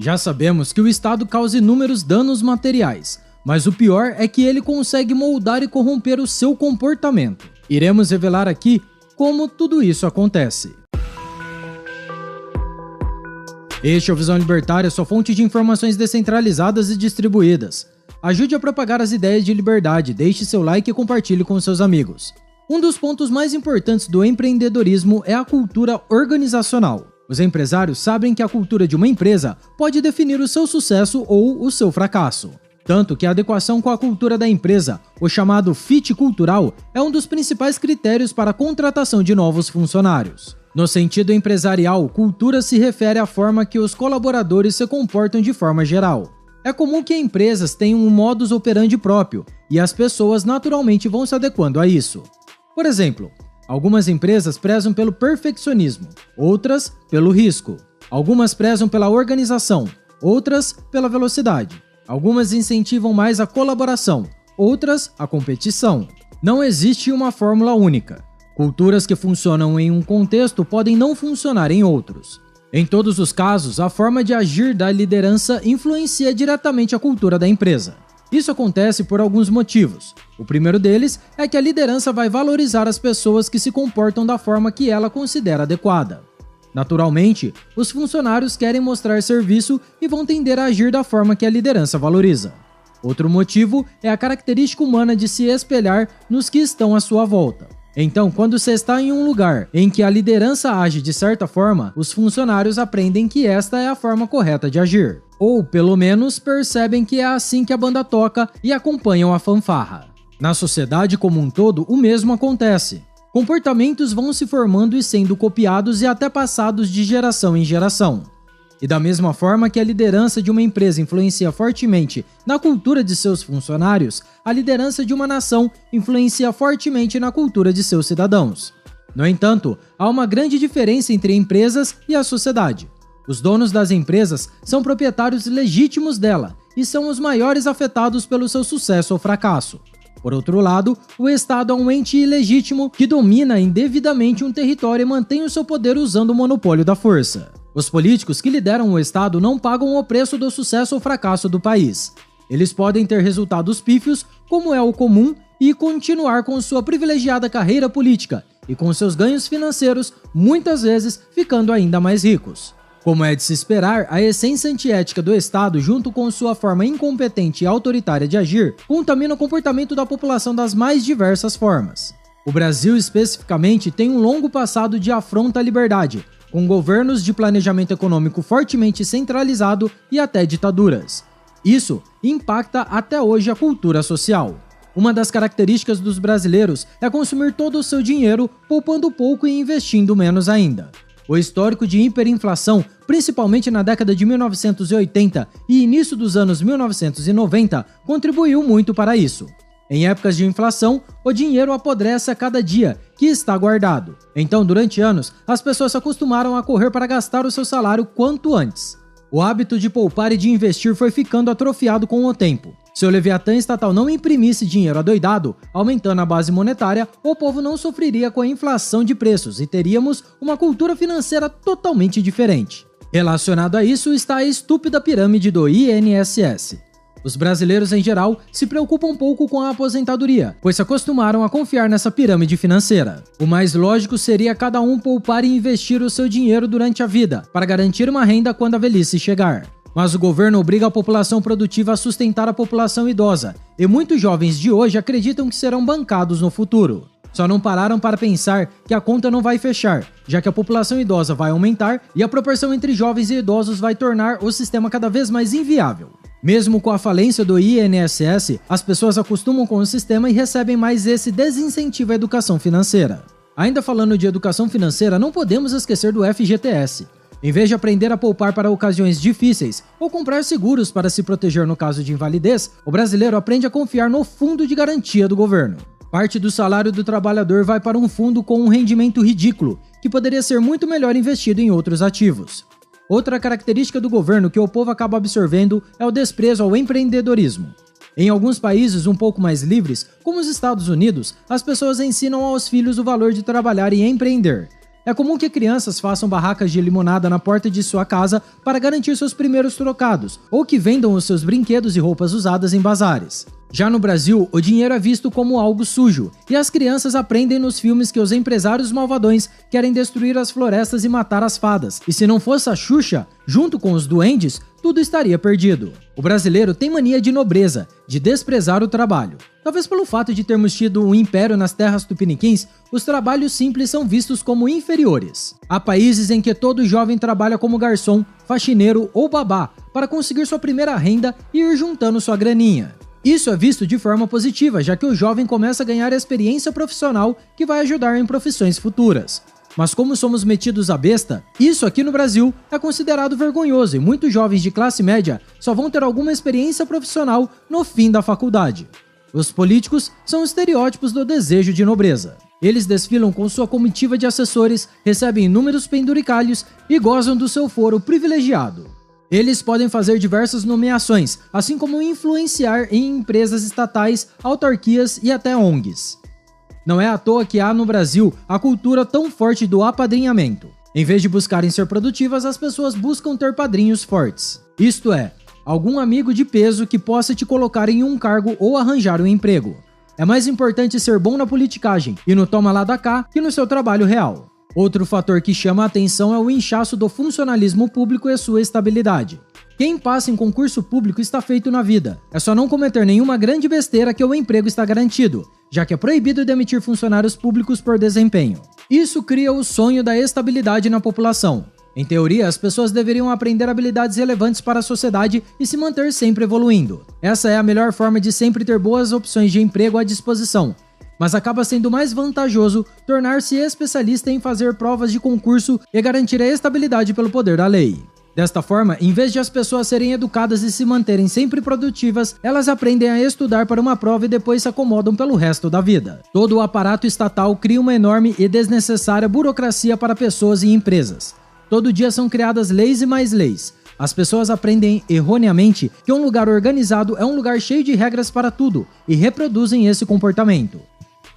Já sabemos que o Estado causa inúmeros danos materiais, mas o pior é que ele consegue moldar e corromper o seu comportamento. Iremos revelar aqui como tudo isso acontece. Este é o Visão Libertária, sua fonte de informações descentralizadas e distribuídas. Ajude a propagar as ideias de liberdade, deixe seu like e compartilhe com seus amigos. Um dos pontos mais importantes do empreendedorismo é a cultura organizacional. Os empresários sabem que a cultura de uma empresa pode definir o seu sucesso ou o seu fracasso. Tanto que a adequação com a cultura da empresa, o chamado fit cultural, é um dos principais critérios para a contratação de novos funcionários. No sentido empresarial, cultura se refere à forma que os colaboradores se comportam de forma geral. É comum que empresas tenham um modus operandi próprio, e as pessoas naturalmente vão se adequando a isso. Por exemplo, algumas empresas prezam pelo perfeccionismo, outras pelo risco. Algumas prezam pela organização, outras pela velocidade. Algumas incentivam mais a colaboração, outras a competição. Não existe uma fórmula única. Culturas que funcionam em um contexto podem não funcionar em outros. Em todos os casos, a forma de agir da liderança influencia diretamente a cultura da empresa. Isso acontece por alguns motivos. O primeiro deles é que a liderança vai valorizar as pessoas que se comportam da forma que ela considera adequada. Naturalmente, os funcionários querem mostrar serviço e vão tender a agir da forma que a liderança valoriza. Outro motivo é a característica humana de se espelhar nos que estão à sua volta. Então, quando você está em um lugar em que a liderança age de certa forma, os funcionários aprendem que esta é a forma correta de agir. Ou, pelo menos, percebem que é assim que a banda toca e acompanham a fanfarra. Na sociedade como um todo, o mesmo acontece. Comportamentos vão se formando e sendo copiados e até passados de geração em geração. E da mesma forma que a liderança de uma empresa influencia fortemente na cultura de seus funcionários, a liderança de uma nação influencia fortemente na cultura de seus cidadãos. No entanto, há uma grande diferença entre empresas e a sociedade. Os donos das empresas são proprietários legítimos dela e são os maiores afetados pelo seu sucesso ou fracasso. Por outro lado, o Estado é um ente ilegítimo que domina indevidamente um território e mantém o seu poder usando o monopólio da força. Os políticos que lideram o Estado não pagam o preço do sucesso ou fracasso do país. Eles podem ter resultados pífios, como é o comum, e continuar com sua privilegiada carreira política e com seus ganhos financeiros, muitas vezes ficando ainda mais ricos. Como é de se esperar, a essência antiética do Estado, junto com sua forma incompetente e autoritária de agir, contamina o comportamento da população das mais diversas formas. O Brasil, especificamente, tem um longo passado de afronta à liberdade, com governos de planejamento econômico fortemente centralizado e até ditaduras. Isso impacta até hoje a cultura social. Uma das características dos brasileiros é consumir todo o seu dinheiro, poupando pouco e investindo menos ainda. O histórico de hiperinflação, principalmente na década de 1980 e início dos anos 1990, contribuiu muito para isso. Em épocas de inflação, o dinheiro apodrece a cada dia que está guardado. Então, durante anos, as pessoas se acostumaram a correr para gastar o seu salário quanto antes. O hábito de poupar e de investir foi ficando atrofiado com o tempo. Se o Leviatã estatal não imprimisse dinheiro adoidado, aumentando a base monetária, o povo não sofreria com a inflação de preços e teríamos uma cultura financeira totalmente diferente. Relacionado a isso está a estúpida pirâmide do INSS. Os brasileiros em geral se preocupam pouco com a aposentadoria, pois se acostumaram a confiar nessa pirâmide financeira. O mais lógico seria cada um poupar e investir o seu dinheiro durante a vida, para garantir uma renda quando a velhice chegar. Mas o governo obriga a população produtiva a sustentar a população idosa, e muitos jovens de hoje acreditam que serão bancados no futuro. Só não pararam para pensar que a conta não vai fechar, já que a população idosa vai aumentar e a proporção entre jovens e idosos vai tornar o sistema cada vez mais inviável. Mesmo com a falência do INSS, as pessoas acostumam com o sistema e recebem mais esse desincentivo à educação financeira. Ainda falando de educação financeira, não podemos esquecer do FGTS. Em vez de aprender a poupar para ocasiões difíceis ou comprar seguros para se proteger no caso de invalidez, o brasileiro aprende a confiar no fundo de garantia do governo. Parte do salário do trabalhador vai para um fundo com um rendimento ridículo, que poderia ser muito melhor investido em outros ativos. Outra característica do governo que o povo acaba absorvendo é o desprezo ao empreendedorismo. Em alguns países um pouco mais livres, como os Estados Unidos, as pessoas ensinam aos filhos o valor de trabalhar e empreender. É comum que crianças façam barracas de limonada na porta de sua casa para garantir seus primeiros trocados, ou que vendam os seus brinquedos e roupas usadas em bazares. Já no Brasil, o dinheiro é visto como algo sujo, e as crianças aprendem nos filmes que os empresários malvadões querem destruir as florestas e matar as fadas, e se não fosse a Xuxa, junto com os duendes, tudo estaria perdido. O brasileiro tem mania de nobreza, de desprezar o trabalho. Talvez pelo fato de termos tido um império nas terras tupiniquins, os trabalhos simples são vistos como inferiores. Há países em que todo jovem trabalha como garçom, faxineiro ou babá para conseguir sua primeira renda e ir juntando sua graninha. Isso é visto de forma positiva, já que o jovem começa a ganhar experiência profissional que vai ajudar em profissões futuras. Mas como somos metidos à besta, isso aqui no Brasil é considerado vergonhoso e muitos jovens de classe média só vão ter alguma experiência profissional no fim da faculdade. Os políticos são estereótipos do desejo de nobreza. Eles desfilam com sua comitiva de assessores, recebem inúmeros penduricalhos e gozam do seu foro privilegiado. Eles podem fazer diversas nomeações, assim como influenciar em empresas estatais, autarquias e até ONGs. Não é à toa que há no Brasil a cultura tão forte do apadrinhamento. Em vez de buscarem ser produtivas, as pessoas buscam ter padrinhos fortes. Isto é, algum amigo de peso que possa te colocar em um cargo ou arranjar um emprego. É mais importante ser bom na politicagem e no toma lá da cá que no seu trabalho real. Outro fator que chama a atenção é o inchaço do funcionalismo público e sua estabilidade. Quem passa em concurso público está feito na vida. É só não cometer nenhuma grande besteira que o emprego está garantido, já que é proibido demitir funcionários públicos por desempenho. Isso cria o sonho da estabilidade na população. Em teoria, as pessoas deveriam aprender habilidades relevantes para a sociedade e se manter sempre evoluindo. Essa é a melhor forma de sempre ter boas opções de emprego à disposição. Mas acaba sendo mais vantajoso tornar-se especialista em fazer provas de concurso e garantir a estabilidade pelo poder da lei. Desta forma, em vez de as pessoas serem educadas e se manterem sempre produtivas, elas aprendem a estudar para uma prova e depois se acomodam pelo resto da vida. Todo o aparato estatal cria uma enorme e desnecessária burocracia para pessoas e empresas. Todo dia são criadas leis e mais leis. As pessoas aprendem erroneamente que um lugar organizado é um lugar cheio de regras para tudo e reproduzem esse comportamento.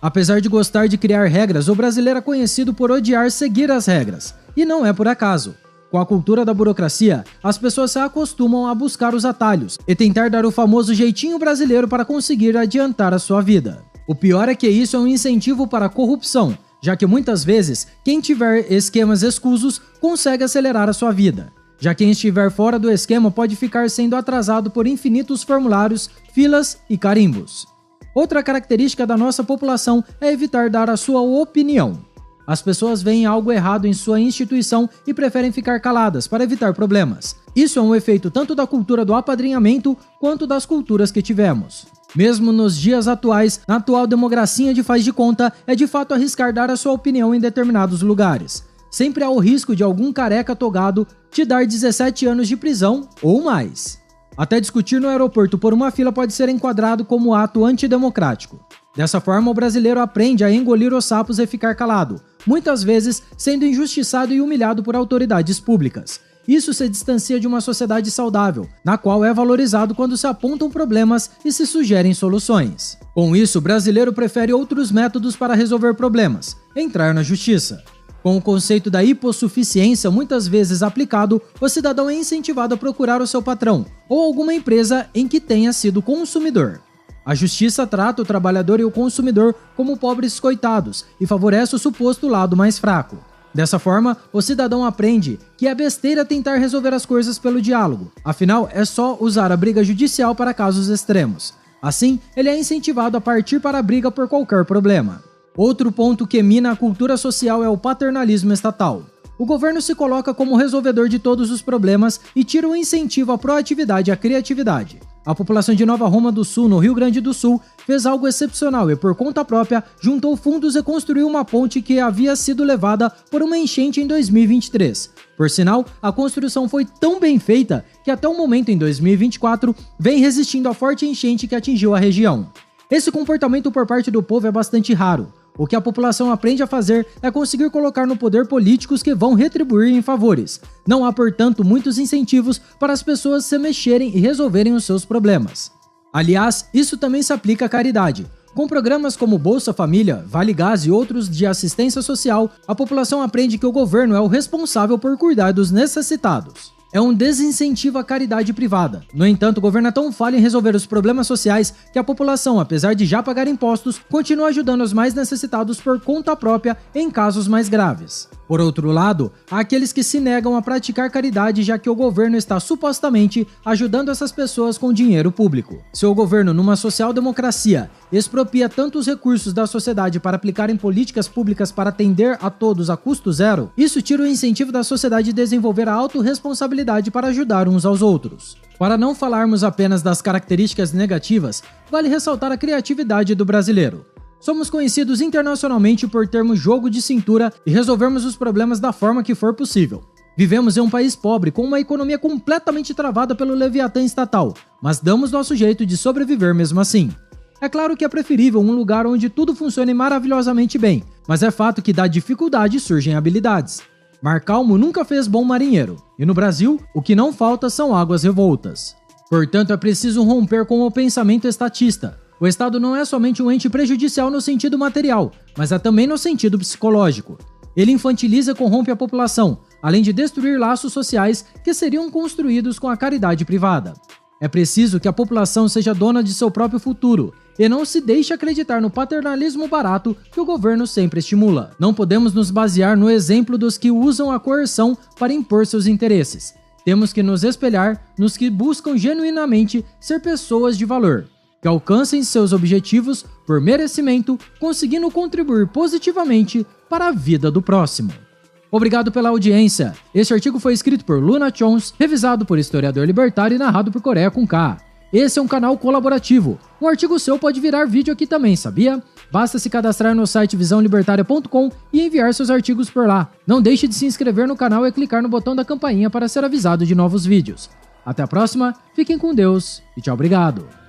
Apesar de gostar de criar regras, o brasileiro é conhecido por odiar seguir as regras. E não é por acaso. Com a cultura da burocracia, as pessoas se acostumam a buscar os atalhos e tentar dar o famoso jeitinho brasileiro para conseguir adiantar a sua vida. O pior é que isso é um incentivo para a corrupção, já que muitas vezes quem tiver esquemas escusos consegue acelerar a sua vida. Já quem estiver fora do esquema pode ficar sendo atrasado por infinitos formulários, filas e carimbos. Outra característica da nossa população é evitar dar a sua opinião. As pessoas veem algo errado em sua instituição e preferem ficar caladas para evitar problemas. Isso é um efeito tanto da cultura do apadrinhamento quanto das culturas que tivemos. Mesmo nos dias atuais, na atual democracia de faz de conta, é de fato arriscar dar a sua opinião em determinados lugares. Sempre há o risco de algum careca togado te dar 17 anos de prisão ou mais. Até discutir no aeroporto por uma fila pode ser enquadrado como ato antidemocrático. Dessa forma, o brasileiro aprende a engolir os sapos e ficar calado, muitas vezes sendo injustiçado e humilhado por autoridades públicas. Isso se distancia de uma sociedade saudável, na qual é valorizado quando se apontam problemas e se sugerem soluções. Com isso, o brasileiro prefere outros métodos para resolver problemas: entrar na justiça. Com o conceito da hipossuficiência muitas vezes aplicado, o cidadão é incentivado a procurar o seu patrão ou alguma empresa em que tenha sido consumidor. A justiça trata o trabalhador e o consumidor como pobres coitados e favorece o suposto lado mais fraco. Dessa forma, o cidadão aprende que é besteira tentar resolver as coisas pelo diálogo, afinal é só usar a briga judicial para casos extremos. Assim, ele é incentivado a partir para a briga por qualquer problema. Outro ponto que mina a cultura social é o paternalismo estatal. O governo se coloca como resolvedor de todos os problemas e tira o incentivo à proatividade e à criatividade. A população de Nova Roma do Sul, no Rio Grande do Sul, fez algo excepcional e, por conta própria, juntou fundos e construiu uma ponte que havia sido levada por uma enchente em 2023. Por sinal, a construção foi tão bem feita que até o momento, em 2024, vem resistindo à forte enchente que atingiu a região. Esse comportamento por parte do povo é bastante raro. O que a população aprende a fazer é conseguir colocar no poder políticos que vão retribuir em favores. Não há, portanto, muitos incentivos para as pessoas se mexerem e resolverem os seus problemas. Aliás, isso também se aplica à caridade. Com programas como Bolsa Família, Vale Gás e outros de assistência social, a população aprende que o governo é o responsável por cuidar dos necessitados. É um desincentivo à caridade privada. No entanto, o governo é tão falho em resolver os problemas sociais que a população, apesar de já pagar impostos, continua ajudando os mais necessitados por conta própria em casos mais graves. Por outro lado, há aqueles que se negam a praticar caridade já que o governo está supostamente ajudando essas pessoas com dinheiro público. Se o governo, numa social-democracia, expropria tantos recursos da sociedade para aplicar em políticas públicas para atender a todos a custo zero, isso tira o incentivo da sociedade de desenvolver a autorresponsabilidade para ajudar uns aos outros. Para não falarmos apenas das características negativas, vale ressaltar a criatividade do brasileiro. Somos conhecidos internacionalmente por termos jogo de cintura e resolvermos os problemas da forma que for possível. Vivemos em um país pobre, com uma economia completamente travada pelo Leviatã estatal, mas damos nosso jeito de sobreviver mesmo assim. É claro que é preferível um lugar onde tudo funcione maravilhosamente bem, mas é fato que da dificuldade surgem habilidades. Mar calmo nunca fez bom marinheiro, e no Brasil, o que não falta são águas revoltas. Portanto, é preciso romper com o pensamento estatista. O Estado não é somente um ente prejudicial no sentido material, mas é também no sentido psicológico. Ele infantiliza e corrompe a população, além de destruir laços sociais que seriam construídos com a caridade privada. É preciso que a população seja dona de seu próprio futuro e não se deixe acreditar no paternalismo barato que o governo sempre estimula. Não podemos nos basear no exemplo dos que usam a coerção para impor seus interesses. Temos que nos espelhar nos que buscam genuinamente ser pessoas de valor, que alcancem seus objetivos por merecimento, conseguindo contribuir positivamente para a vida do próximo. Obrigado pela audiência. Este artigo foi escrito por Luna Chons, revisado por historiador libertário e narrado por Coreia com K. Esse é um canal colaborativo. Um artigo seu pode virar vídeo aqui também, sabia? Basta se cadastrar no site visãolibertaria.com e enviar seus artigos por lá. Não deixe de se inscrever no canal e clicar no botão da campainha para ser avisado de novos vídeos. Até a próxima, fiquem com Deus e tchau, obrigado.